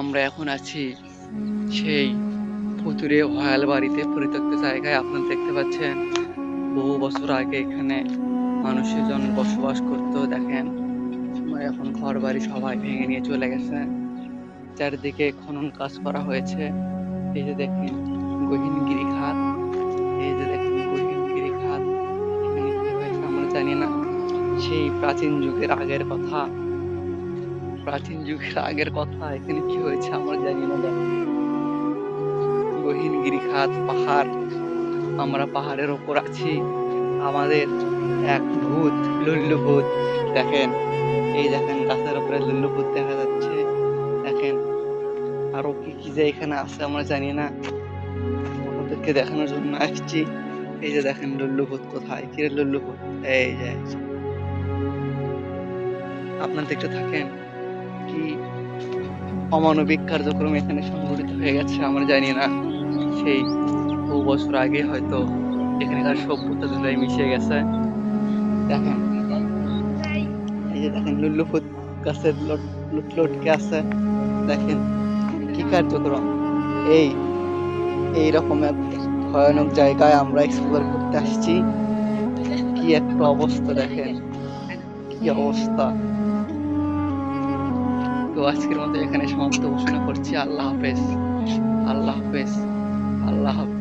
আমরা এখন আছি সেই ভুতুড়ে ভয়াল বাড়িতে, পরিত্যক্ত জায়গায়। আপনারা দেখতে পাচ্ছেন বহু বছর আগে এখানে মানুষজন বসবাস করতো। দেখেন এখন ঘর বাড়ি সবাই ভেঙে নিয়ে চলে গেছে। চারিদিকে খনন কাজ করা হয়েছে। এই যে দেখেন গহীনগিরি খাত, এই যে দেখেন গহীনগিরি খাত। এখানে কি হয়েছে আমরা জানি না। সেই প্রাচীন যুগের আগের কথা, প্রাচীন যুগের আগের কথা। এখানে কি হয়েছে আমরা জানি না। দেখেন গহীনগিরি খাত, পাহাড়। আমরা পাহাড়ের ওপর আছি। আমাদের এক ভূত, লুল্লু ভূত। দেখেন এই দেখেন গাছের উপরে লুল্লু ভূত দেখা যাচ্ছে। দেখেন আরো কি কি যে এখানে আছে আমরা জানি না। ওদেরকে দেখানোর জন্য আসছি। এই যে দেখেন লুল্লু ভূত কোথায়, কি রে লুল্লু ভূত? এই যে আপনারা দেখতে থাকেন কি অমানবিক কার্যক্রম এখানে সংঘটিত হয়ে গেছে আমরা জানি না। সেই বহু বছর আগে হয়তো এখানকার সভ্যতা ধুলায় মিশে গেছে। দেখেন এই যে দেখেন লুল্লু ভূত গাছের লটকে আছে। দেখেন কি কার্যক্রম। এই এইরকম এক ভয়ানক জায়গায় আমরা এক্সপ্লোর করতে আসছি। কি একটা অবস্থা, দেখেন কি অবস্থা। তো আজকের মতো এখানে সমাপ্ত ঘোষণা করছি। আল্লাহ হাফেজ, আল্লাহ হাফেজ, আল্লাহ হাফেজ।